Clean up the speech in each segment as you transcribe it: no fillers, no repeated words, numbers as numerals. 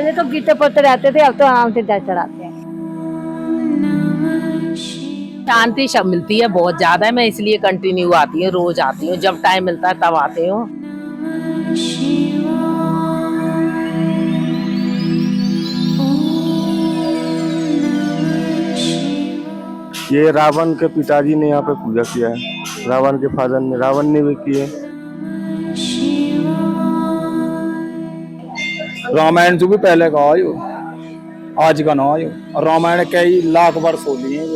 पहले तो गिरते पड़ते रहते थे, अब तो आराम से चल चढ़ाते हैं। शांति सब मिलती है बहुत ज्यादा है। मैं इसलिए कंटिन्यू आती हूँ, रोज आती हूँ, जब टाइम मिलता है तब आती हूँ। ये रावण के पिताजी ने यहाँ पे पूजा किया है। रावण के फादर ने, रावण ने भी किए। रामायण से भी पहले का आयु, आज का ना आयु। और रामायण कई लाख वर्ष हो लिए हैं।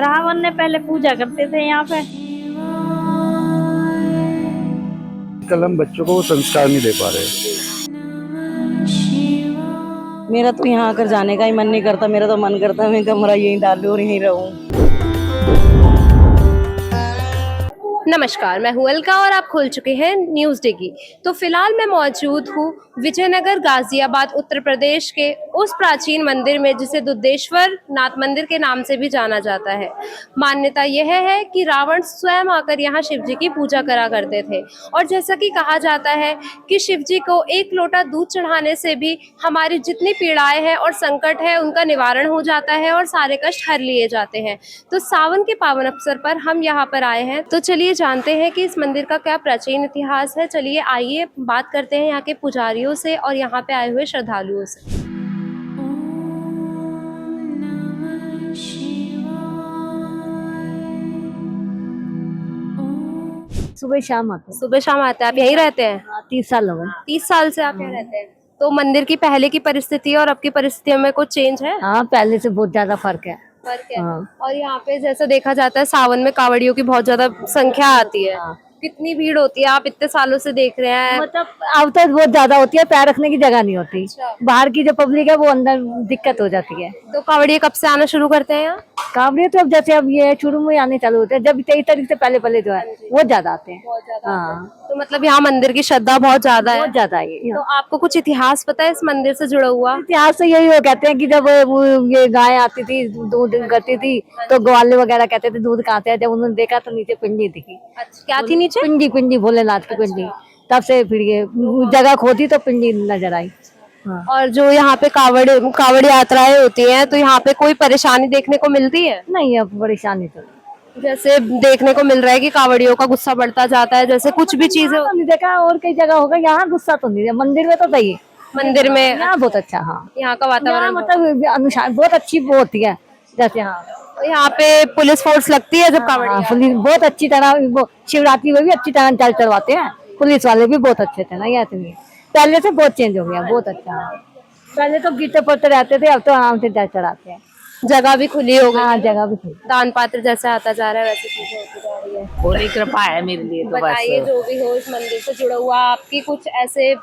रावण ने पहले पूजा करते थे यहाँ पे। कल हम बच्चों को वो संस्कार नहीं दे पा रहे। मेरा तो यहाँ आकर जाने का ही मन नहीं करता। मेरा तो मन करता है मैं कमरा यहीं डाल लूं और यहीं रहूं। नमस्कार, मैं हूं अलका और आप खुल चुके हैं न्यूज़ डे की। तो फिलहाल मैं मौजूद हूं विजयनगर गाजियाबाद उत्तर प्रदेश के उस प्राचीन मंदिर में जिसे दुद्धेश्वर नाथ मंदिर के नाम से भी जाना जाता है। मान्यता यह है कि रावण स्वयं आकर यहाँ शिव जी की पूजा करा करते थे और जैसा कि कहा जाता है कि शिव जी को एक लोटा दूध चढ़ाने से भी हमारी जितनी पीड़ाएं हैं और संकट है उनका निवारण हो जाता है और सारे कष्ट हर लिए जाते हैं। तो सावन के पावन अवसर पर हम यहाँ पर आए हैं, तो चलिए जानते हैं कि इस मंदिर का क्या प्राचीन इतिहास है। चलिए आइए बात करते हैं यहाँ के पुजारियों से और यहाँ पे आए हुए श्रद्धालुओं से। सुबह शाम आते हैं। सुबह शाम आते हैं। आप यहीं रहते हैं? 30 साल हो गए। 30 साल से आप यहाँ रहते हैं। तो मंदिर की पहले की परिस्थिति और अब की परिस्थितियों में कुछ चेंज है? हाँ, पहले से बहुत ज्यादा फर्क है। फर्क है। हाँ। और यहाँ पे जैसा देखा जाता है सावन में कावड़ियों की बहुत ज्यादा संख्या आती है। हाँ। कितनी भीड़ होती है? आप इतने सालों से देख रहे हैं। मतलब अब तो बहुत ज्यादा होती है, पैर रखने की जगह नहीं होती। अच्छा। बाहर की जो पब्लिक है वो अंदर दिक्कत हो जाती है। तो कावड़िए कब से आना शुरू करते हैं यहाँ? कावड़िए तो अब जैसे अब ये शुरू में आने चालू होते हैं, जब 23 तारीख से पहले पहले जो है वो ज्यादा आते हैं। बहुत ज्यादा। हाँ, तो मतलब यहाँ मंदिर की श्रद्धा बहुत ज्यादा है। बहुत ज्यादा है। तो आपको कुछ इतिहास पता है इस मंदिर से जुड़ा हुआ? इतिहास तो यही वो कहते हैं कि जब वो ये गाय आती थी दूध करती थी तो ग्वाले वगैरह कहते थे दूध कहाँ से है। जब उन्होंने देखा तो नीचे पिंडी दिखी। अच्छा, क्या थी नीचे? पिंडी, पिंडी भोलेनाथ की पिंडी। तब से फिर ये जगह खोदी तो पिंडी नजर आई। हाँ। और जो यहाँ पे कावड़ यात्राएं होती हैं तो यहाँ पे कोई परेशानी देखने को मिलती है? नहीं, अब परेशानी तो जैसे देखने को मिल रहा है कि कावड़ियों का गुस्सा बढ़ता जाता है, जैसे कुछ भी चीजें नहीं देखा। और कई जगह होगा, यहाँ गुस्सा तो नहीं है। मंदिर में तो सही, मंदिर में यहाँ बहुत अच्छा। हाँ, यहाँ का यहाँ वातावरण मतलब अनुसार बहुत अच्छी वो होती है। जैसे हाँ, यहाँ पे पुलिस फोर्स लगती है जब कावड़ हाँ, पुलिस बहुत अच्छी तरह, वो शिवरात्रि में भी अच्छी तरह चल चलवाते हैं। पुलिस वाले भी बहुत अच्छे थे ना। यहाँ से पहले से बहुत चेंज हो गया, बहुत अच्छा। पहले तो गिरते पड़ते रहते थे, अब तो आराम से चल चढ़ाते हैं। जगह भी खुली हो गई। हाँ, जगह भी खुली। दान पात्र जैसे आता जा रहा है वैसे चीजें होती जा रही है। पूरी कृपा है मेरे लिए तो बताइए, बस। जो भी हो इस मंदिर से जुड़ा हुआ आपकी कुछ ऐसे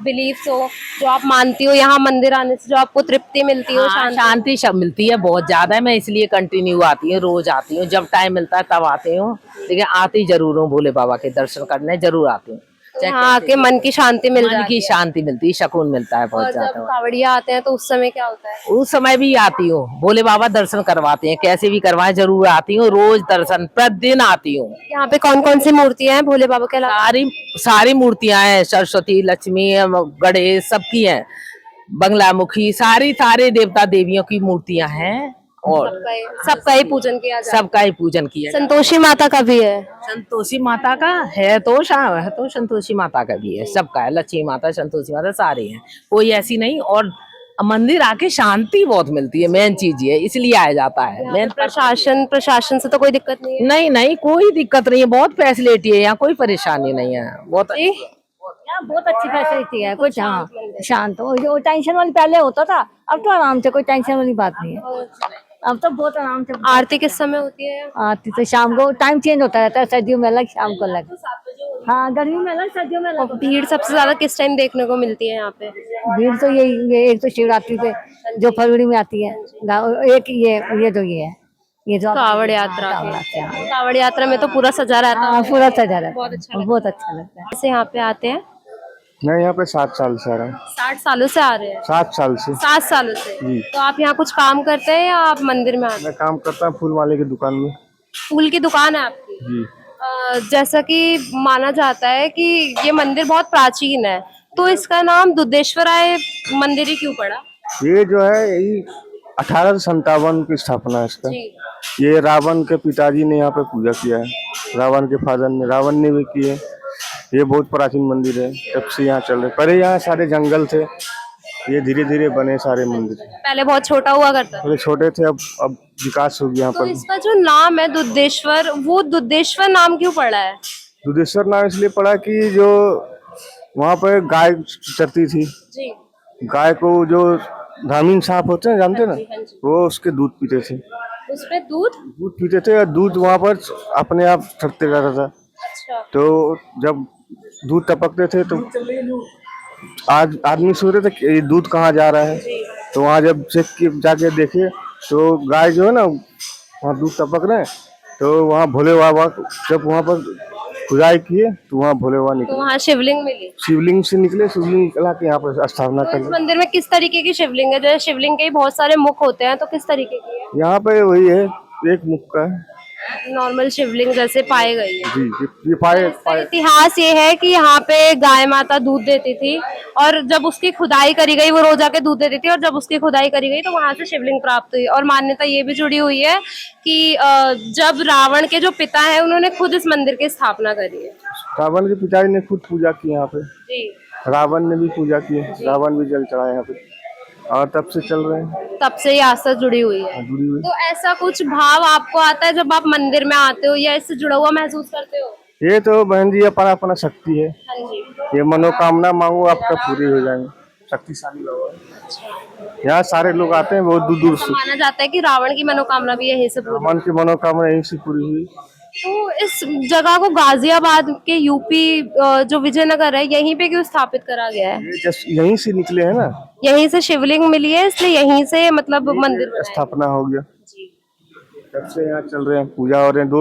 बिलीफ्स हो जो आप मानती हो, यहाँ मंदिर आने से जो आपको तृप्ति मिलती हो? हाँ, शांति सब मिलती है बहुत ज्यादा है। मैं इसलिए कंटिन्यू आती हूँ, रोज आती हूँ, जब टाइम मिलता है तब आती हूँ। लेकिन आती जरूर हूँ, भोले बाबा के दर्शन करने जरूर आती हूँ। यहाँ आके मन की शांति मिल मन जाती की है। शांति मिलती है, सुकून मिलता है और बहुत जब ज्यादा। कावड़िया आते हैं तो उस समय क्या होता है? उस समय भी आती हूँ, भोले बाबा दर्शन करवाते हैं, कैसे भी करवाएं जरूर आती हूँ। रोज दर्शन प्रतिदिन आती हूँ। यहाँ पे कौन कौन सी मूर्तियां हैं भोले बाबा के अलावा? सारी मूर्तियां हैं, सरस्वती, लक्ष्मी, गणेश, सबकी हैं। बंगलामुखी, सारे देवता देवियों की मूर्तियां हैं और सबका ही पूजन किया जाता है। सबका ही पूजन किया जाता है। संतोषी माता का भी है? संतोषी माता का है तो संतोषी माता का भी है, सबका है। लक्ष्मी माता, संतोषी माता सारे हैं, कोई ऐसी नहीं। और मंदिर आके शांति बहुत मिलती है, मेन चीज ये, इसलिए आया जाता है। मेन प्रशासन से तो कोई दिक्कत नहीं है? नहीं, कोई दिक्कत नहीं है, बहुत फैसिलिटी है यहाँ, कोई परेशानी नहीं है। बहुत यहाँ बहुत अच्छी फैसिलिटी है। कुछ हाँ, शांत हो। जो टेंशन वाली पहले होता था, अब तो आराम से, कोई टेंशन वाली बात नहीं है। अब तो बहुत आराम से। आरती किस समय होती है? आती तो शाम को, टाइम चेंज होता रहता है। सर्दियों में अलग, शाम को अलग। हाँ, गर्मी में अलग, सर्दियों में अलग। भीड़ सबसे ज्यादा किस टाइम देखने को मिलती है यहाँ पे? भीड़ तो ये एक तो शिवरात्रि पे जो फरवरी में आती है। एक ये जो ये है, ये जो कावड़ यात्रा कावड़ यात्रा, हाँ। कावड़ यात्रा में तो पूरा सजा रहता है। हाँ, पूरा सजा रहता बहुत है, अच्छा बहुत अच्छा लगता है। से यहाँ पे आते हैं? मैं यहाँ पे 7 साल से आ रहा हूँ। 60 सालों से आ रहे हैं? 7 साल से। 7 सालों से? जी। तो आप यहाँ कुछ काम करते हैं या आप मंदिर में आते हैं? मैं काम करता हूँ फूल वाले की दुकान में। फूल की दुकान है आपकी? जी। जैसा कि माना जाता है कि ये मंदिर बहुत प्राचीन है, तो इसका नाम दुधेश्वराय मंदिर ही क्यों पड़ा? ये जो है यही 1857 की स्थापना है इसका। जी। ये रावण के पिताजी ने यहाँ पे पूजा किया है, रावण के फादर ने, रावण ने भी किए। ये बहुत प्राचीन मंदिर है, तब से यहाँ चल रहे। पहले यहाँ सारे जंगल थे, ये धीरे धीरे बने सारे मंदिर। पहले बहुत छोटा हुआ करता था। पहले छोटे थे, अब विकास हो गया यहाँ तो पर। इसका जो नाम है दुधेश्वर, वो दुधेश्वर नाम क्यों पड़ा है? दुधेश्वर नाम इसलिए पड़ा कि जो वहाँ पर गाय चरती थी, जी। गाय को जो धामीन सांप होते हैं जानते हैं ना, हाँ जी। वो उसके दूध पीते थे। उसमें दूध? दूध पीते थे और दूध वहाँ पर अपने आप छटते रहता था। अच्छा। तो जब दूध टपकते थे तो आज आदमी सोच रहे थे कि ये दूध कहाँ जा रहा है। तो वहाँ जब चेक जाके देखे तो गाय जो है ना, वहाँ दूध टपक रहे हैं। तो वहाँ भोले बाबा जब वहाँ पर खुदाई किए तो वहाँ भोले बाबा तो निकले, वहाँ शिवलिंग मिली। शिवलिंग से निकले, शिवलिंग निकला के यहाँ पर स्थापना तो कर इस ली। मंदिर में किस तरीके की शिवलिंग है? जैसे शिवलिंग के ही बहुत सारे मुख होते हैं, तो किस तरीके की है? यहाँ पे वही है, एक मुख का है। नॉर्मल शिवलिंग जैसे पाई गई है। जी, ये पाए इसका इतिहास ये है कि यहाँ पे गाय माता दूध देती थी, और जब उसकी खुदाई करी गई, वो रोज आके दूध देती थी, और जब उसकी खुदाई करी गई तो वहां से शिवलिंग प्राप्त हुई। और मान्यता ये भी जुड़ी हुई है कि जब रावण के जो पिता है, उन्होंने खुद इस मंदिर की स्थापना करी है। रावण के पिताजी ने खुद पूजा की यहाँ पे, जी। रावण ने भी पूजा की है, रावण भी जल चढ़ाया यहाँ पे, और तब से चल रहे हैं, तब से ये आस्था जुड़ी हुई है। जुड़ी हुई। तो ऐसा कुछ भाव आपको आता है जब आप मंदिर में आते हो, या इससे जुड़ा हुआ महसूस करते हो? ये तो बहन जी अपना अपना शक्ति है, हाँ जी। ये मनोकामना मांगो आपका पूरी हो जाएंगे, शक्तिशाली बाबा है। यहाँ सारे लोग आते हैं बहुत दूर दूर से। माना जाता है कि रावण की मनोकामना भी यहीं से पूरी। मन की मनोकामना यहीं से पूरी हुई। तो इस जगह को गाजियाबाद के यूपी जो विजयनगर है, यहीं पे क्यों स्थापित करा गया है? ये जस्ट यहीं से निकले हैं ना, यहीं से शिवलिंग मिली है, इसलिए यहीं से मतलब मंदिर बनाया है। स्थापना हो गया, जी। तब से यहाँ चल रहे हैं, पूजा हो रहे हैं।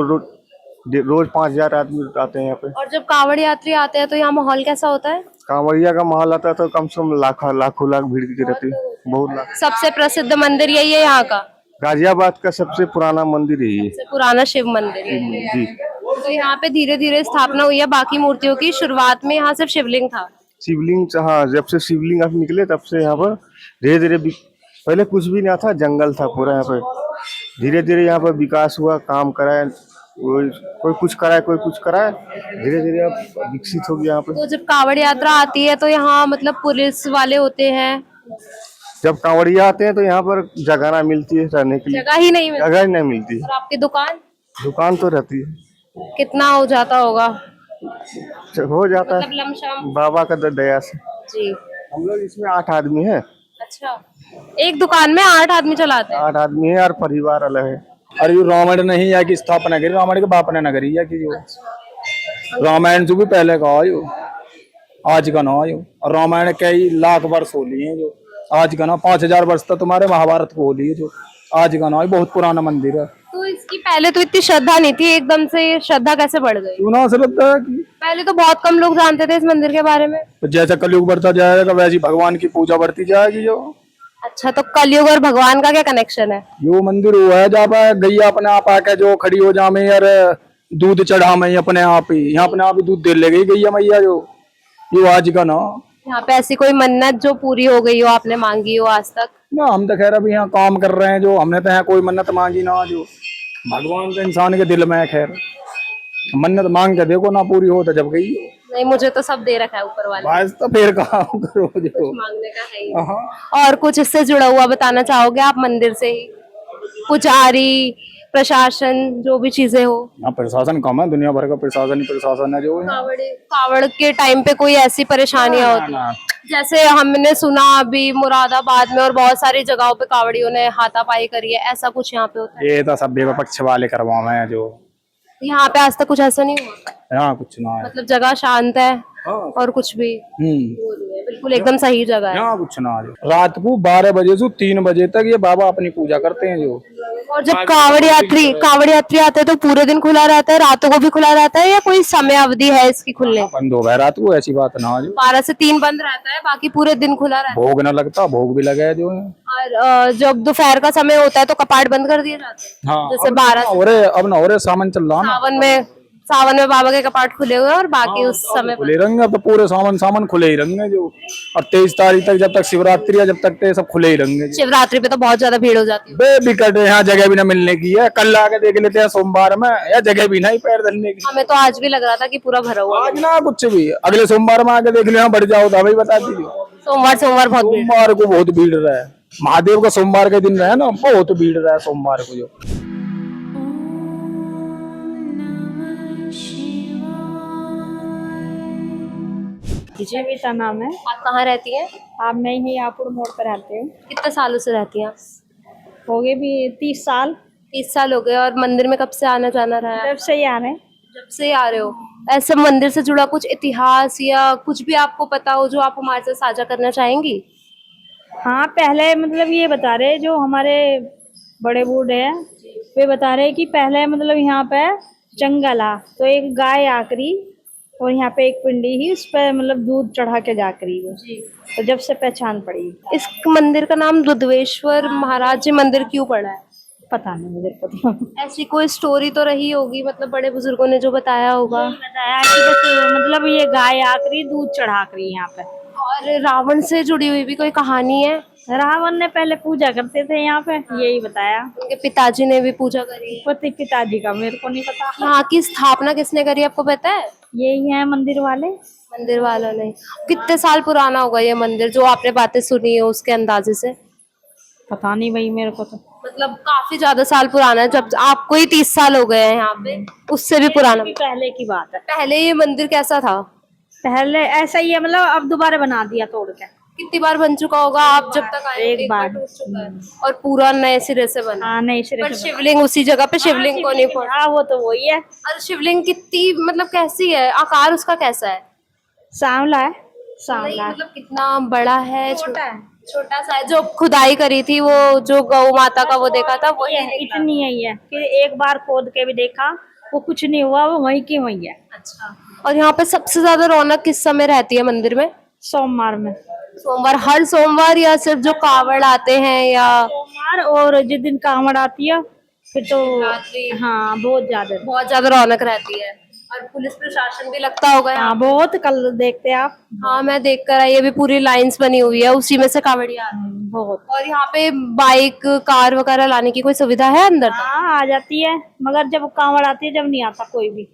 रोज 5000 आदमी आते हैं यहाँ पे। और जब कांवड़ यात्री आते हैं तो यहाँ माहौल कैसा होता है? कांवड़िया का माहौल आता है तो कम से कम लाखों लाख भीड़ की रहती है, बहुत लाख। सबसे प्रसिद्ध मंदिर यही है यहाँ का? गाजियाबाद का सबसे पुराना मंदिर यही है। सबसे पुराना शिव मंदिर है। जी, तो यहाँ पे धीरे धीरे स्थापना हुई है बाकी मूर्तियों की। शुरुआत में यहाँ सिर्फ शिवलिंग था। शिवलिंग, हाँ, जब से शिवलिंग आप निकले तब से यहाँ पर धीरे धीरे, पहले कुछ भी नहीं था, जंगल था पूरा यहाँ पर। धीरे धीरे यहाँ पर विकास हुआ, काम कराए, कोई कुछ कराए, कोई कुछ कराए, धीरे धीरे अब विकसित हो गया यहाँ पे। तो जब कांवड़ यात्रा आती है तो यहाँ मतलब पुलिस वाले होते हैं? जब कांवड़िया आते हैं तो यहाँ पर जगह ना मिलती है रहने के लिए, जगह ही नहीं मिलती। जगह ही नहीं मिलती। और आपकी दुकान? दुकान तो रहती है, कितना हो जाता होगा? हो जाता है मतलब लमसम? बाबा का दया से। जी। हम लोग इसमें 8 आदमी हैं। अच्छा, एक दुकान में 8 आदमी चलाते हैं? 8 आदमी है और परिवार अलग है। अरे ये रामायण नहीं है कि स्थापना करी, रामायण के बाप ने न करी है कि जो रामायण जो भी पहले का आयो, आज का ना आयो। और रामायण कई लाख वर्ष हो लिए हैं, जो आज का ना 5000 वर्ष तक तुम्हारे महाभारत को हो लिए, जो आज का ना आयो। बहुत पुराना मंदिर है। तो इसकी पहले तो इतनी श्रद्धा नहीं थी, एकदम से ये श्रद्धा कैसे बढ़ गई? क्यों ना श्रद्धा है कि पहले तो बहुत कम लोग जानते थे इस मंदिर के बारे में। तो जैसा कलयुग बढ़ता जाएगा वैसी भगवान की पूजा बढ़ती जाएगी। जो अच्छा, तो कलयुग और भगवान का क्या कनेक्शन है? यो मंदिर हुआ है जहाँ पे गैया अपने आप आके जो खड़ी हो जा में यार दूध चढ़ा में अपने आप ही, यहाँ अपने आप ही दूध दे ले गई गैया मैया। जो यो आज का ना, यहाँ पे ऐसी कोई मन्नत जो पूरी हो गई हो, आपने मांगी हो आज तक? ना हम तो खैर अभी यहाँ काम कर रहे हैं, जो हमने तो यहाँ कोई मन्नत मांगी ना। जो भगवान तो इंसान के दिल में है, खैर मन्नत मांग के देखो ना पूरी हो तो जब गई। नहीं, मुझे तो सब दे रखा है ऊपर वाले। बस तो फिर काम करो जो मांगने का है ही। हाँ। और कुछ इससे जुड़ा हुआ बताना चाहोगे आप मंदिर से ही? पुजारी, प्रशासन, जो भी चीजें हो। यहाँ प्रशासन कम है, दुनिया भर का प्रशासन ही प्रशासन है। जो कावड़ के टाइम पे कोई ऐसी परेशानियां होती हैं? जैसे हमने सुना अभी मुरादाबाद में और बहुत सारी जगहों पे कावड़ियों ने हाथापाई करी है, ऐसा कुछ यहाँ पे होता है? ये तो सब विपक्ष वाले करवावे हैं। जो यहाँ पे आज तक कुछ ऐसा नहीं हुआ? यहाँ कुछ ना है, मतलब जगह शांत है और कुछ भी वो नहीं है, बिल्कुल एकदम सही जगह है। यहाँ कुछ ना है। रात को 12 बजे से 3 बजे तक ये बाबा अपनी पूजा करते हैं। जो और जब कावड़ यात्री आते हैं तो पूरे दिन खुला रहता है, रातों को भी खुला रहता है, या कोई समय अवधि है इसकी खुलने? बंद हो गया रात को, ऐसी बात ना। जो 12 से 3 बंद रहता है, बाकी पूरे दिन खुला रहता भोग न लगता, भोग भी लगे जो है। है। और जब दोपहर का समय होता है तो कपाट बंद कर दिए जाते हैं। हाँ, जैसे अब ना 12 अब ना हो रहे सामान चल रहा ना। सावन में सावन में बाबा के कपाट खुले हुए हैं और बाकी उस समय पर खुले रहेंगे, अब तो पूरे सामान खुले ही रहेंगे जो। और 23 तारीख तक, जब तक शिवरात्रि है, जब तक तो ये सब खुले ही रहेंगे। शिवरात्रि पे तो बहुत ज्यादा भीड़ हो जाती है। बेबिकट यहाँ जगह भी ना मिलने की है। कल आके देख लेते हैं सोमवार में, या जगह भी नहीं पैर धरने की। हमें तो आज भी लग रहा था कि पूरा भरा हुआ है। आज ना कुछ भी, अगले सोमवार में आके देख लेना, बढ़ जाओ तो भाई बता दीजिए। सोमवार बहुत भीड़। सोमवार को बहुत भीड़ रहा है, महादेव का सोमवार के दिन रहा है ना, बहुत भीड़ रहा है सोमवार को जो। जीविता नाम है। आप कहाँ रहती हैं? आप मैं ही यापुर मोड़ पर रहती हूँ। कितने सालों से रहती हैं? हो गए भी 30 साल। 30 साल हो गए। और मंदिर में कब से आना जाना रहा है? जब से ही आ रहे हैं। जब से आ रहे हो। ऐसे मंदिर से जुड़ा कुछ इतिहास या कुछ भी आपको पता हो जो आप हमारे साथ साझा करना चाहेंगी? हाँ, पहले मतलब ये बता रहे जो हमारे बड़े बूढ़े हैं, वे बता रहे कि पहले मतलब यहाँ पे जंगल आ, तो एक गाय आकरी और यहाँ पे एक पिंडी ही, उस पर मतलब दूध चढ़ा के जाकरी वो, तो जब से पहचान पड़ी। इस मंदिर का नाम दुधवेश्वर महाराज जी मंदिर क्यों पड़ा है? पता नहीं मुझे को तो। ऐसी कोई स्टोरी तो रही होगी, मतलब बड़े बुजुर्गों ने जो बताया होगा। बताया कि बस मतलब ये गाय आकरी दूध चढ़ा करी यहाँ पे। और रावण से जुड़ी हुई भी कोई कहानी है? रावण ने पहले पूजा करते थे यहाँ पे, यही बताया। उनके पिताजी ने भी पूजा करी। पति पिताजी का मेरे को नहीं पता। यहाँ की स्थापना किसने करी आपको पता है? यही है मंदिर वाले। मंदिर वालों ने। कितने साल पुराना होगा ये मंदिर, जो आपने बातें सुनी है उसके अंदाजे से? पता नहीं भाई मेरे को तो। मतलब काफी ज्यादा साल पुराना है। जब आपको ही 30 साल हो गए हैं यहाँ पे, उससे भी पुराना। पहले की बात है। पहले ये मंदिर कैसा था? पहले ऐसा ही है, मतलब अब दोबारा बना दिया तोड़ के। कितनी बार बन चुका होगा? आप जब तक आए एक बार। टूट चुका है और पूरा नए सिरे से बना। हाँ, नहीं सिरे पर से शिवलिंग उसी जगह पे शिवलिंग को नहीं पड़ा। हाँ, वो तो वही है। और शिवलिंग कितनी मतलब कैसी है, आकार उसका कैसा है? सांवला है। नहीं, सांवला है। मतलब कितना बड़ा है? छोटा है। छोटा सा है। जो खुदाई करी थी वो, जो गौ माता का वो देखा था वो इतनी ही है कि एक बार खोद के भी देखा, वो कुछ नहीं हुआ, वो वहीं की वहीं है। अच्छा। और यहाँ पे सबसे ज्यादा रौनक किस समय रहती है मंदिर में? सोमवार में। सोमवार, हर सोमवार या सिर्फ जो कावड़ आते हैं या? सोमवार, और जिस दिन कांवड़ आती है फिर तो हाँ बहुत ज्यादा रौनक रहती है। और पुलिस प्रशासन भी लगता होगा यहाँ? हाँ बहुत, कल देखते आप। हाँ, मैं देख कर आई। ये भी पूरी लाइंस बनी हुई है, उसी में से कावड़िया आते हैं। बहुत। और यहाँ पे बाइक कार वगैरह लाने की कोई सुविधा है अंदर तक? हाँ, आ जाती है, मगर जब कांवड़ आती है जब नहीं आता कोई भी।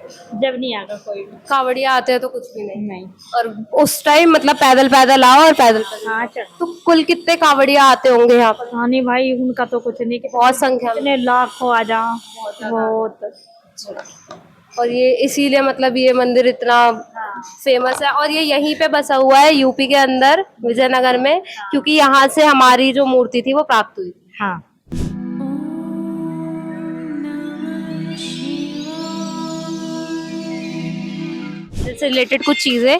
जब नहीं आता कोई भी। कावड़िया आते हैं तो कुछ भी नहीं। नहीं। और उस टाइम मतलब पैदल पैदल आओ और पैदल पैदल। हाँ चल। तो कुल कितने कावड़िया आते होंगे यहाँ पर? हाँ नहीं भाई, उनका तो कुछ नहीं, बहुत संख्या में। कितने लाखों आ जाओ। बहुत। और ये इसीलिए मतलब ये मंदिर इतना फेमस है। और ये यहीं पे बसा हुआ है यूपी के अंदर, विजयनगर में, क्योंकि यहाँ से हमारी जो मूर्ति थी वो प्राप्त हुई थी। हाँ। से रिलेटेड कुछ चीजें।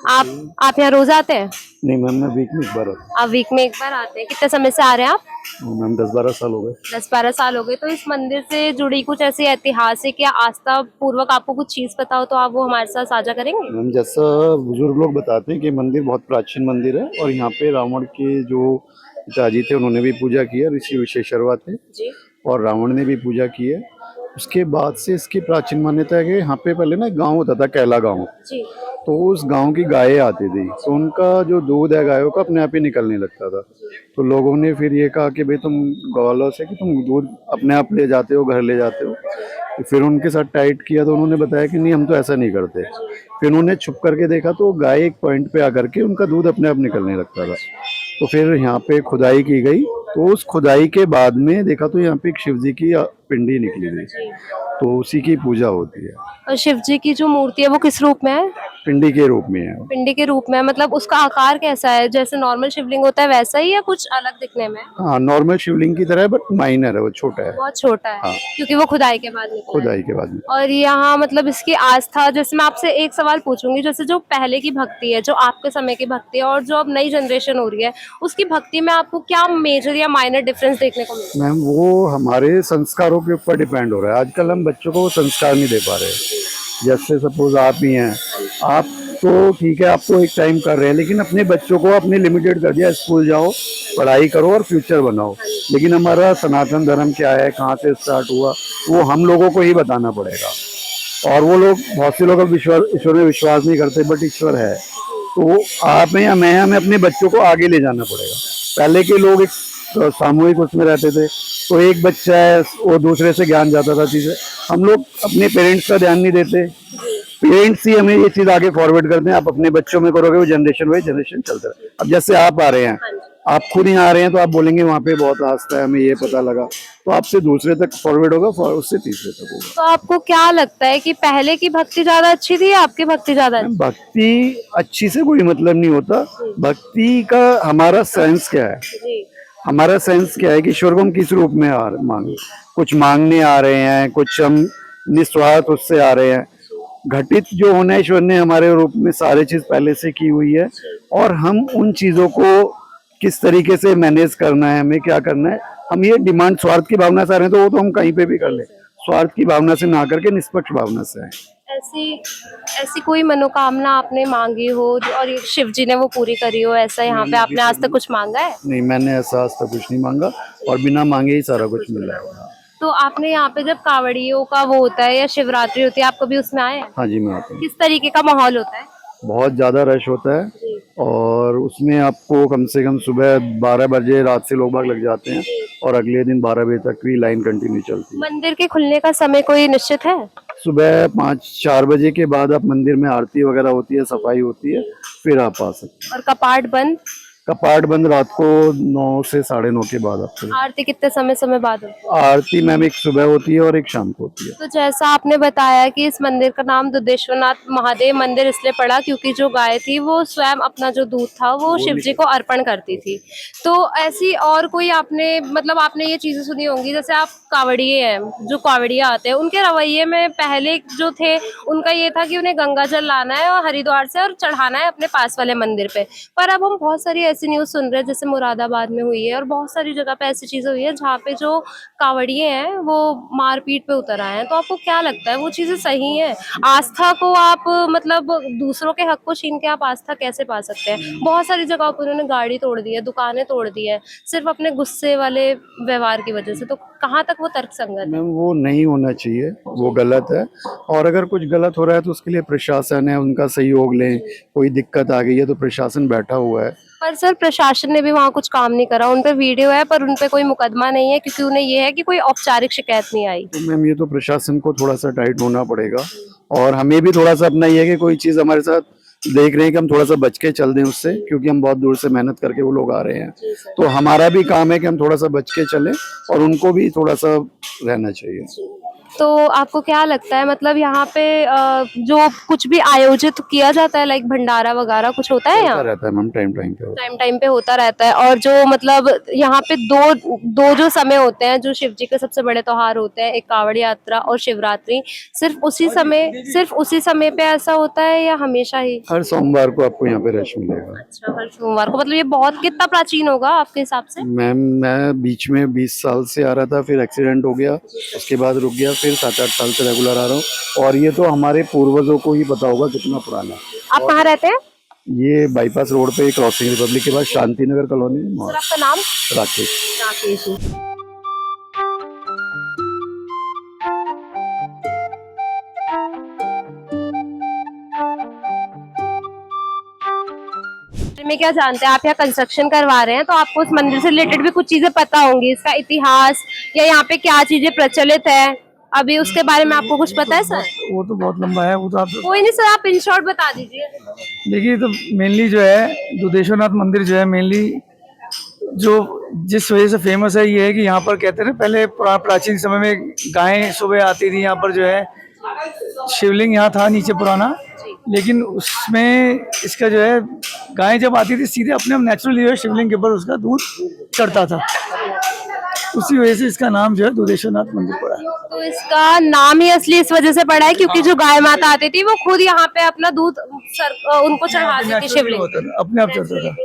आप यहाँ रोज आते हैं? नहीं मैम, मैं वीक में एक बार आता आप वीक में एक बार आते हैं। कितने समय से आ रहे हैं आप? हूँ मैम। 10-12 साल हो गए। 10-12 साल हो गए। तो इस मंदिर से जुड़ी कुछ ऐसी ऐतिहासिक या आस्था पूर्वक आपको कुछ चीज पता हो तो आप वो हमारे साथ साझा करेंगे? मैम, जैसा बुजुर्ग लोग बताते हैं कि मंदिर बहुत प्राचीन मंदिर है, और यहाँ पे रावण के जो पिताजी थे उन्होंने भी पूजा की है, ऋषि विशेषरवा थे जी। और रावण ने भी पूजा की है। उसके बाद से इसकी प्राचीन मान्यता है कि यहाँ पे पहले ना गांव होता था, कैला गांव। जी। तो उस गांव की गायें आती थी, तो उनका जो दूध है गायों का अपने आप ही निकलने लगता था। तो लोगों ने फिर ये कहा कि भाई तुम गौवालों से कि तुम दूध अपने आप ले जाते हो, घर ले जाते हो। तो फिर उनके साथ टाइट किया तो उन्होंने बताया कि नहीं, हम तो ऐसा नहीं करते। फिर उन्होंने छुप करके देखा तो गाय एक पॉइंट पे आकर के उनका दूध अपने आप निकलने लगता था। तो फिर यहाँ पे खुदाई की गई, तो उस खुदाई के बाद में देखा तो यहाँ पे एक शिव जी की पिंडी निकली थी, तो उसी की पूजा होती है। और शिव जी की जो मूर्ति है वो किस रूप में है? पिंडी के रूप में है। पिंडी के रूप में। मतलब उसका आकार कैसा है? जैसे नॉर्मल शिवलिंग होता है वैसा ही, या कुछ अलग दिखने में? हाँ, नॉर्मल शिवलिंग की तरह है, बट माइनर है, वो छोटा है। बहुत छोटा है। हाँ। क्योंकि वो खुदाई के बाद निकला है। खुदाई के बाद में। और यहाँ मतलब इसकी आस्था, जैसे मैं आपसे एक सवाल पूछूंगी, जैसे जो पहले की भक्ति है, जो आपके समय की भक्ति है, और जो अब नई जनरेशन हो रही है, उसकी भक्ति में आपको क्या मेजर या माइनर डिफरेंस देखने को मिलता है? मैम, वो हमारे संस्कारों के ऊपर डिपेंड हो रहा है। आजकल हम बच्चों को वो संस्कार नहीं दे पा रहे। जैसे सपोज आप ही हैं, आप तो ठीक है, आपको एक टाइम कर रहे हैं, लेकिन अपने बच्चों को अपने लिमिटेड कर दिया, स्कूल जाओ, पढ़ाई करो और फ्यूचर बनाओ। लेकिन हमारा सनातन धर्म क्या है, कहाँ से स्टार्ट हुआ, वो हम लोगों को ही बताना पड़ेगा। और वो लोग, बहुत से लोग अब ईश्वर में विश्वास नहीं करते, बट ईश्वर है। तो आप या मैं, हमें अपने बच्चों को आगे ले जाना पड़ेगा। पहले के लोग एक सामूहिक उसमें रहते थे, तो एक बच्चा है वो दूसरे से ज्ञान जाता था चीजें। हम लोग अपने पेरेंट्स का ध्यान नहीं देते, पेरेंट्स ही हमें ये चीज आगे फॉरवर्ड करते हैं। आप अपने बच्चों में करोगे, वो जनरेशन बाई जनरेशन चलता है। अब जैसे आप आ रहे हैं, आप खुद ही आ रहे हैं, तो आप बोलेंगे वहाँ पे बहुत आस्था है, हमें ये पता लगा, तो आपसे दूसरे तक फॉरवर्ड होगा, उससे तीसरे तक होगा। तो आपको क्या लगता है कि पहले की भक्ति ज्यादा अच्छी थी या आपकी भक्ति ज्यादा अच्छी? भक्ति अच्छी से कोई मतलब नहीं होता। भक्ति का हमारा सेंस क्या है, हमारा सेंस क्या है कि ईश्वर को हम किस रूप में मांगे। कुछ मांगने आ रहे हैं, कुछ हम निस्वार्थ उससे आ रहे हैं। घटित जो होना है, ईश्वर ने हमारे रूप में सारी चीज पहले से की हुई है, और हम उन चीजों को किस तरीके से मैनेज करना है, हमें क्या करना है, हम ये डिमांड स्वार्थ की भावना से आ रहे हैं, तो वो तो हम कहीं पे भी कर ले। स्वार्थ की भावना से ना करके निष्पक्ष भावना से आए। ऐसी कोई मनोकामना आपने मांगी हो और ये शिव जी ने वो पूरी करी हो, ऐसा यहाँ पे आपने आज तक कुछ मांगा है? नहीं, मैंने ऐसा आज तक कुछ नहीं मांगा, और बिना मांगे ही सारा कुछ मिला है। तो आपने यहाँ पे जब कावड़ियों का वो होता है या शिवरात्रि होती है, आप कभी उसमें आए हैं? हाँ जी, मैं आता हूँ। किस तरीके का माहौल होता है? बहुत ज्यादा रश होता है, और उसमें आपको कम से कम सुबह 12 बजे रात से लोग बाग लग जाते हैं, और अगले दिन 12 बजे तक भी लाइन कंटिन्यू चलती है। मंदिर के खुलने का समय कोई निश्चित है? सुबह 5-4 बजे के बाद आप मंदिर में आरती वगैरह होती है, सफाई होती है, फिर आप आ सकते हैं। और कपाट बंद? कपाट बंद रात को 9 से 9:30 के बाद आपको। आरती कितने समय बाद होती है? आरती मैम एक सुबह होती है और एक शाम को होती है। तो जैसा आपने बताया कि इस मंदिर का नाम दुधेश्वरनाथ महादेव मंदिर इसलिए पड़ा क्योंकि जो गाय थी वो स्वयं अपना जो दूध था वो शिव जी को अर्पण करती थी। तो ऐसी और कोई आपने मतलब आपने ये चीजें सुनी होंगी, जैसे आप कावड़िए हैं, जो कावड़िया आते हैं उनके रवैये में पहले जो थे उनका ये था कि उन्हें गंगा जल लाना है और हरिद्वार से और चढ़ाना है अपने पास वाले मंदिर पे। पर अब हम बहुत सारी ऐसी न्यूज सुन रहे हैं, जैसे मुरादाबाद में हुई है और बहुत सारी जगह पे ऐसी चीजें हुई है जहाँ पे जो कावड़िए हैं वो मारपीट पे उतर आए हैं। तो आपको क्या लगता है वो चीजें सही है? आस्था को आप मतलब दूसरों के हक को छीन के आप आस्था कैसे पा सकते हैं? बहुत सारी जगहों पर उन्होंने गाड़ी तोड़ दी है, दुकानें तोड़ दी है, सिर्फ अपने गुस्से वाले व्यवहार की वजह से। तो कहाँ तक वो तर्कसंगत है? मैम वो नहीं होना चाहिए, वो गलत है। और अगर कुछ गलत हो रहा है तो उसके लिए प्रशासन है, उनका सहयोग लें। कोई दिक्कत आ गई है तो प्रशासन बैठा हुआ है। पर सर प्रशासन ने भी वहाँ कुछ काम नहीं करा, उन पे वीडियो है पर उन पे कोई मुकदमा नहीं है क्योंकि उन्हें ये है कि कोई औपचारिक शिकायत नहीं आई। तो मैम ये तो प्रशासन को थोड़ा सा टाइट होना पड़ेगा, और हमें भी थोड़ा सा अपना ये है कि कोई चीज हमारे साथ देख रहे हैं कि हम थोड़ा सा बच के चल दें उससे, क्योंकि हम बहुत दूर से मेहनत करके वो लोग आ रहे हैं। तो हमारा भी काम है कि हम थोड़ा सा बच के चलें, और उनको भी थोड़ा सा रहना चाहिए। तो आपको क्या लगता है मतलब यहाँ पे जो कुछ भी आयोजित किया जाता है लाइक भंडारा वगैरह कुछ होता है यहाँ? रहता है मैम, टाइम टाइम पे होता रहता है। और जो मतलब यहाँ पे दो जो समय होते हैं जो शिव जी के सबसे बड़े त्योहार होते हैं, एक कावड़ यात्रा और शिवरात्रि, सिर्फ उसी समय पे ऐसा होता है या हमेशा ही? हर सोमवार को आपको यहाँ पे रश मिलेगा। अच्छा, हर सोमवार को। मतलब ये बहुत कितना प्राचीन होगा आपके हिसाब से? मैम मैं बीच में 20 साल से आ रहा था, फिर एक्सीडेंट हो गया, उसके बाद रुक गया, फिर 7-8 साल से रेगुलर आ रहा हूँ। और ये तो हमारे पूर्वजों को ही पता होगा कितना पुराना है। आप कहाँ रहते हैं? ये बाईपास रोड पे क्रॉसिंग रिपब्लिक के बाद शांति नगर कॉलोनी। सर आपका नाम? राकेश। राकेश। में क्या जानते हैं, आप यहाँ कंस्ट्रक्शन करवा रहे हैं तो आपको उस मंदिर से रिलेटेड भी कुछ चीजें पता होंगी, इसका इतिहास या यहाँ पे क्या चीजें प्रचलित है अभी, उसके बारे में आपको कुछ पता है सर? वो तो बहुत लंबा है, वो तो आप कोई नहीं सर, आप इन शॉर्ट बता दीजिए। देखिए, तो मेनली जो है दुधेश्वरनाथ मंदिर जो है मेनली जो जिस वजह से फेमस है, ये है कि यहाँ पर कहते हैं ना पहले प्राचीन समय में गायें सुबह आती थी यहाँ पर, जो है शिवलिंग यहाँ था नीचे पुराना, लेकिन उसमें इसका जो है गायें जब आती थी सीधे अपने नेचुरली जो है शिवलिंग के ऊपर उसका दूध चढ़ता था, उसी वजह से इसका नाम जो है दुधेश्वरनाथ मंदिर पड़ा है। तो इसका नाम ही असली इस वजह से पड़ा है क्योंकि जो गाय माता आती थी वो खुद यहाँ पे अपना दूध उनको चढ़ाती थी शिवलिंग, अपने आप चढ़ता था।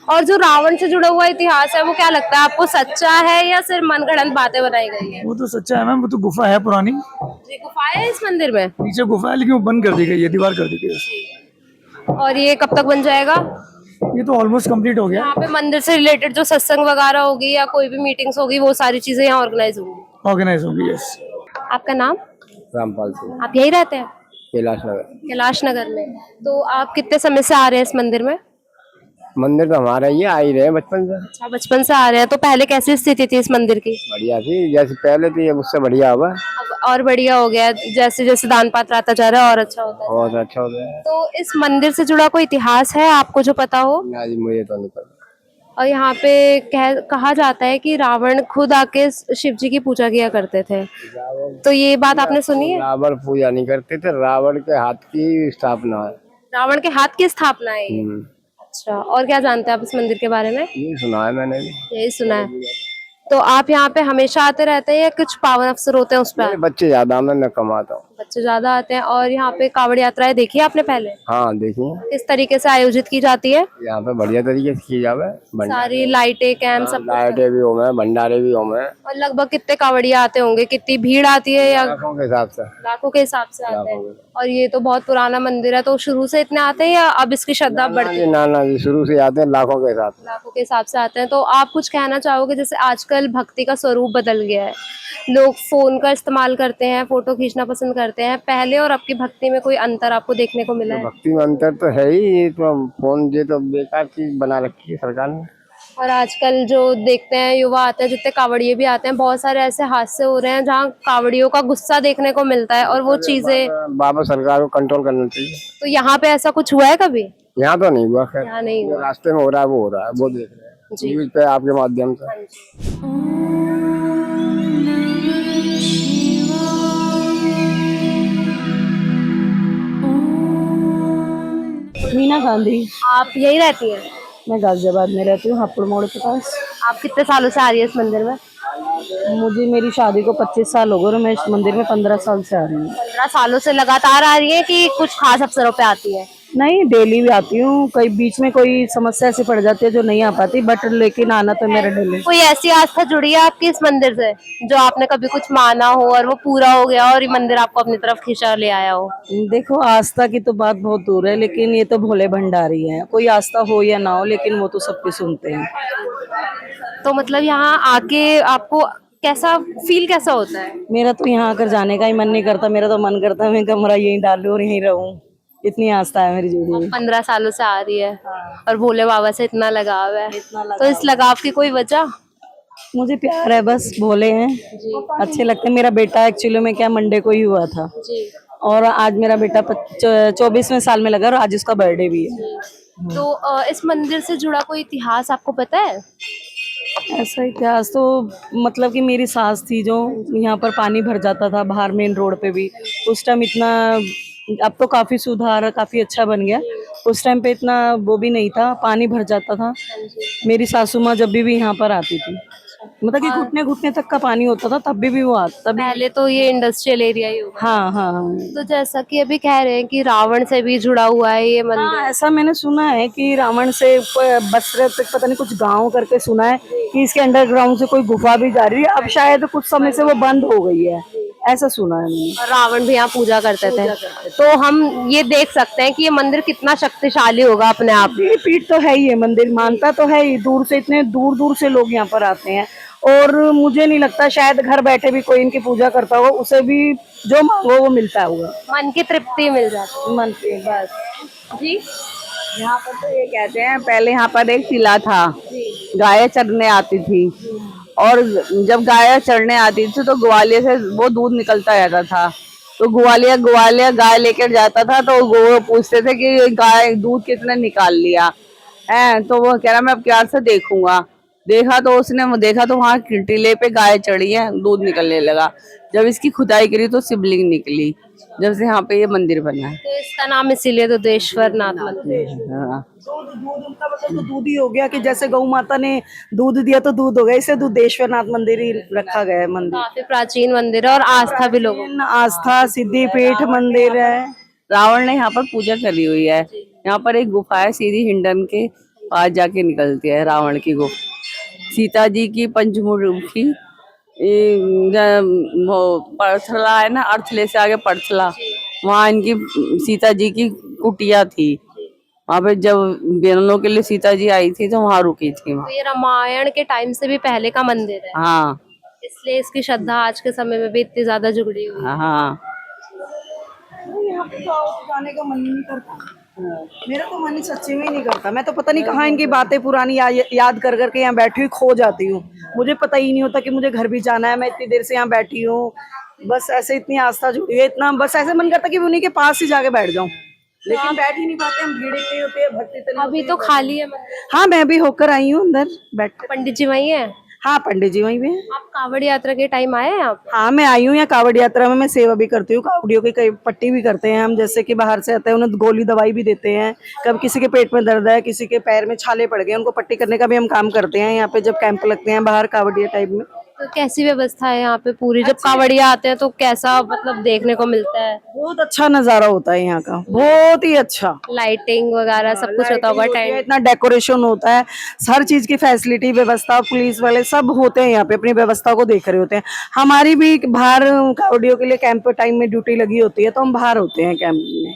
और जो रावण से जुड़ा हुआ इतिहास है वो क्या लगता है आपको, सच्चा है या सिर्फ मनगढ़ंत बातें बनाई गई है? वो तो सच्चा है मैम, वो तो गुफा है पुरानी। जी, गुफा है इस मंदिर में? नीचे गुफा है लेकिन वो बंद कर दी गई है, दीवार कर दी गई है। और ये कब तक बन जाएगा? ये तो ऑलमोस्ट कंप्लीट हो गया। यहाँ पे मंदिर से रिलेटेड जो सत्संग वगैरह होगी या कोई भी मीटिंग्स होगी वो सारी चीजें यहाँ ऑर्गेनाइज होंगी? ऑर्गेनाइज होंगी, यस। आपका नाम? रामपाल से, आप यही रहते हैं कैलाश नगर। कैलाश नगर में? तो आप कितने समय से आ रहे हैं इस मंदिर में? मंदिर तो हमारा ही है, आ ही रहे हैं बचपन से। अच्छा, बचपन से आ रहे हैं। तो पहले कैसी स्थिति थी इस मंदिर की? बढ़िया थी, जैसे पहले थी, अब उससे बढ़िया हुआ, अब और बढ़िया हो गया है, जैसे जैसे दान पात्र आता जा रहा है और अच्छा होता है। बहुत अच्छा हो गया है। तो इस मंदिर से जुड़ा कोई इतिहास है आपको जो पता हो? ना जी, मुझे तो नहीं पता। और यहाँ पे कहा जाता है कि रावण खुद आके शिव जी की पूजा किया करते थे, तो ये बात आपने सुनी है? रावण पूजा नहीं करते थे, रावण के हाथ की स्थापना है। रावण के हाथ की स्थापना है ये? अच्छा, और क्या जानते हैं आप इस मंदिर के बारे में? ये सुना है मैंने भी। यही सुना है। तो आप यहाँ पे हमेशा आते रहते हैं या कुछ पावन अवसर होते हैं उस पर? मेरे बच्चे ज्यादा, मैं कम आता हूँ। बच्चे ज्यादा आते हैं। और यहाँ पे कावड़ यात्राएं देखी है आपने पहले? हाँ देखिए, किस तरीके से आयोजित की जाती है? यहाँ पे बढ़िया तरीके से की जावे। सारी लाइटें, कैंप, सब कुछ? लाइटें भी हो में, भंडारे भी हो में। और लगभग कितने कावड़िया आते होंगे? कितनी भीड़ आती है? या लाखों के हिसाब से। लाखों के हिसाब से आते हैं? लाखों के। और ये तो बहुत पुराना मंदिर है, तो शुरू से इतने आते हैं या अब इसकी श्रद्धा बढ़ती है? ना जी, शुरू से आते हैं लाखों के हिसाब से। लाखों के हिसाब से आते हैं। तो आप कुछ कहना चाहोगे? जैसे आजकल भक्ति का स्वरूप बदल गया है, लोग फोन का इस्तेमाल करते हैं, फोटो खींचना पसंद करते हैं, पहले और अब की भक्ति में कोई अंतर आपको देखने को मिला है? भक्ति में अंतर तो है ही, ये तो फोन ये तो बेकार चीज बना रखी है सरकार ने। और आजकल जो देखते हैं युवा आते हैं, जितने कावड़िए भी आते हैं, बहुत सारे ऐसे हादसे हो रहे हैं जहाँ कावड़ियों का गुस्सा देखने को मिलता है और वो चीजें। बाबा सरकार को कंट्रोल करना चाहिए। तो यहाँ पे ऐसा कुछ हुआ है कभी? यहाँ तो नहीं हुआ, खैर यहाँ नहीं जो हुआ। रास्ते में हो रहा है वो हो रहा है, वो देख रहे हैं जी। न्यूज़ पे आपके माध्यम से। मीना गांधी। आप यही रहती हैं? मैं गाजियाबाद में रहती हूँ, हापुड़ मोड़ के पास। आप कितने सालों से आ रही है इस मंदिर में? मुझे मेरी शादी को 25 साल हो गए और मैं इस मंदिर में 15 साल से आ रही हूँ। 15 सालों से लगातार आ रही है कि कुछ खास अवसरों पे आती है? नहीं, डेली भी आती हूँ। कई बीच में कोई समस्या ऐसी पड़ जाती है जो नहीं आ पाती, बट लेकिन आना तो मेरा डेली। कोई ऐसी आस्था जुड़ी है आपकी इस मंदिर से जो आपने कभी कुछ माना हो और वो पूरा हो गया और ये मंदिर आपको अपनी तरफ खींचा ले आया हो? देखो, आस्था की तो बात बहुत दूर है, लेकिन ये तो भोले भंडारी है। कोई आस्था हो या ना हो, लेकिन वो तो सबकी सुनते हैं। तो मतलब यहाँ आके आपको कैसा फील कैसा होता है? मेरा तो यहाँ आकर जाने का ही मन नहीं करता। मेरा तो मन करता है मैं कमरा यहीं डाल लूं और यहीं रहूं। इतनी आस्था है मेरी जुड़ी हुई। 15 सालों से आ रही है और भोले बाबा से इतना लगाव है। तो इस लगाव की कोई वजह? मुझे प्यार है, बस भोले हैं, अच्छे लगते हैं। मेरा बेटा एक्चुअली में क्या मंडे को ही हुआ था जी। और आज मेरा बेटा 24वें साल में लगा और आज उसका बर्थडे भी है। तो इस मंदिर से जुड़ा कोई इतिहास आपको पता है? ऐसा इतिहास तो मतलब कि मेरी सास थी जो यहाँ पर पानी भर जाता था बाहर मेन रोड पे भी। उस टाइम इतना, अब तो काफी सुधार, काफी अच्छा बन गया। उस टाइम पे इतना वो भी नहीं था, पानी भर जाता था। मेरी सासू माँ जब भी यहाँ पर आती थी, मतलब कि घुटने घुटने तक का पानी होता था, तब भी वो आता तभी। पहले तो ये इंडस्ट्रियल एरिया ही होगा। हाँ हाँ हाँ। तो जैसा कि अभी कह रहे हैं कि रावण से भी जुड़ा हुआ है ये मंदिर। हाँ, ऐसा मैंने सुना है कि रावण से बसरे तक पता नहीं कुछ गांव करके सुना है कि इसके अंडरग्राउंड से कोई गुफा भी जा रही है। अब शायद कुछ समय से वो बंद हो गई है, ऐसा सुना है मैंने। और रावण भी यहाँ पूजा करते थे। तो हम ये देख सकते हैं कि ये मंदिर कितना शक्तिशाली होगा अपने आप में। ये पीठ तो है ही है, मंदिर मानता तो है ही। दूर से, इतने दूर दूर से लोग यहाँ पर आते हैं और मुझे नहीं लगता शायद घर बैठे भी कोई इनकी पूजा करता होगा, उसे भी जो मांगो वो मिलता होगा। मन की तृप्ति मिल जाती है। मन के बस। जी। यहाँ पर तो ये कहते हैं, पहले यहाँ पर एक किला था, गायें चरने आती थी और जब गायें चरने आती थी तो ग्वालियर से वो दूध निकलता रहता था। तो ग्वालियर गाय लेकर जाता था तो वो पूछते थे कि गाय दूध कितना निकाल लिया है, तो वो कह रहा मैं अब प्यार से देखूंगा। देखा तो उसने देखा तो वहाँ टीले पे गाय चढ़ी है, दूध निकलने लगा। जब इसकी खुदाई करी तो शिवलिंग निकली, जब से यहाँ पे ये मंदिर बना है। तो इसका नाम इसीलिए दुधेश्वर नाथ मंदिर। हाँ। दूध उनका मतलब तो दूध ही हो गया कि जैसे गौ माता ने दूध दिया तो दूध हो गया, इसे दुधेश्वर नाथ मंदिर ही रखा गया है। मंदिर काफी प्राचीन मंदिर है और आस्था भी लोगों की। आस्था सिद्धिपीठ मंदिर है। रावण ने यहाँ पर पूजा करी हुई है। यहाँ पर एक गुफा है, सीधी हिंडन के पास जाके निकलती है रावण की गुफा। सीता जी की पंचमुखी, वो पड़थला है ना, अर्थले से आगे पड़थला, वहाँ इनकी सीता जी की कुटिया थी। वहाँ पे जब बहनों के लिए सीता जी आई थी तो वहाँ रुकी थी वहाँ। तो ये रामायण के टाइम से भी पहले का मंदिर है। हाँ, इसलिए इसकी श्रद्धा आज के समय में भी इतनी ज्यादा जुड़ी हुई है। हाँ यहाँ पे तो आओ तो जाने का मन ही नहीं करता। मेरा तो मन ही सच्ची में ही नहीं करता। मैं तो पता नहीं कहाँ इनकी बातें पुरानी याद कर करके यहाँ बैठी हुई खो जाती हूँ। मुझे पता ही नहीं होता कि मुझे घर भी जाना है। मैं इतनी देर से यहाँ बैठी हूँ, बस ऐसे इतनी आस्था जुड़ी है, इतना बस ऐसे मन करता कि उन्हीं के पास ही जाके बैठ जाऊं, लेकिन बैठ ही नहीं पाते। हम भीड़ इतनी होती है, भक्ति इतनी अभी तो खाली है मंदिर। हाँ, मैं भी होकर आई हूँ अंदर बैठ। पंडित जी वही है? हाँ, पंडित जी वहीं पे हैं। आप कावड़ यात्रा के टाइम आए हैं आप? हाँ, मैं आई हूँ यहाँ कावड़ यात्रा में। मैं सेवा भी करती हूँ, कावड़ियों की कई पट्टी भी करते हैं हम। जैसे कि बाहर से आते हैं उन्हें गोली दवाई भी देते हैं। कभी किसी के पेट में दर्द है, किसी के पैर में छाले पड़ गए, उनको पट्टी करने का भी हम काम करते हैं यहाँ पे जब कैंप लगते हैं बाहर कावड़िया टाइप में। तो कैसी व्यवस्था है यहाँ पे पूरी? जब कावड़िया आते हैं तो कैसा मतलब देखने को मिलता है? बहुत अच्छा नजारा होता है यहाँ का, बहुत ही अच्छा। लाइटिंग वगैरह सब कुछ होता होगा, टेंट? इतना डेकोरेशन होता है, हर चीज की फैसिलिटी व्यवस्था, पुलिस वाले सब होते हैं यहाँ पे, अपनी व्यवस्था को देख रहे होते हैं। हमारी भी बाहर कावड़ियों के लिए कैंप टाइम में ड्यूटी लगी होती है, तो हम बाहर होते हैं कैंप में।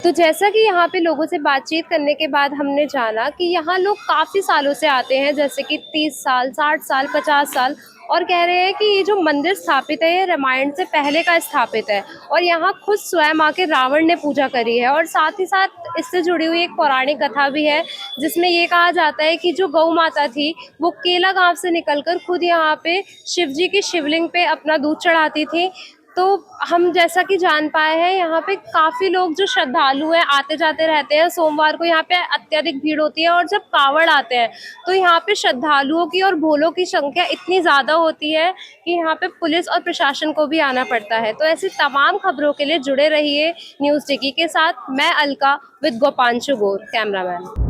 तो जैसा कि यहाँ पे लोगों से बातचीत करने के बाद हमने जाना कि यहाँ लोग काफी सालों से आते हैं, जैसे कि 30 साल, 60 साल, 50 साल, और कह रहे हैं कि ये जो मंदिर स्थापित है ये रामायण से पहले का स्थापित है और यहाँ खुद स्वयं आके रावण ने पूजा करी है। और साथ ही साथ इससे जुड़ी हुई एक पौराणिक कथा भी है जिसमें ये कहा जाता है कि जो गौ माता थी वो केला गांव से निकलकर खुद यहाँ पे शिव जी की शिवलिंग पे अपना दूध चढ़ाती थी। तो हम जैसा कि जान पाए हैं यहाँ पे काफ़ी लोग जो श्रद्धालु हैं आते जाते रहते हैं। सोमवार को यहाँ पे अत्यधिक भीड़ होती है और जब कावड़ आते हैं तो यहाँ पे श्रद्धालुओं की और भोलों की संख्या इतनी ज़्यादा होती है कि यहाँ पे पुलिस और प्रशासन को भी आना पड़ता है। तो ऐसी तमाम खबरों के लिए जुड़े रहिए न्यूज़ डिगी के साथ। मैं अलका विद गोपांशु गौर, कैमरामैन।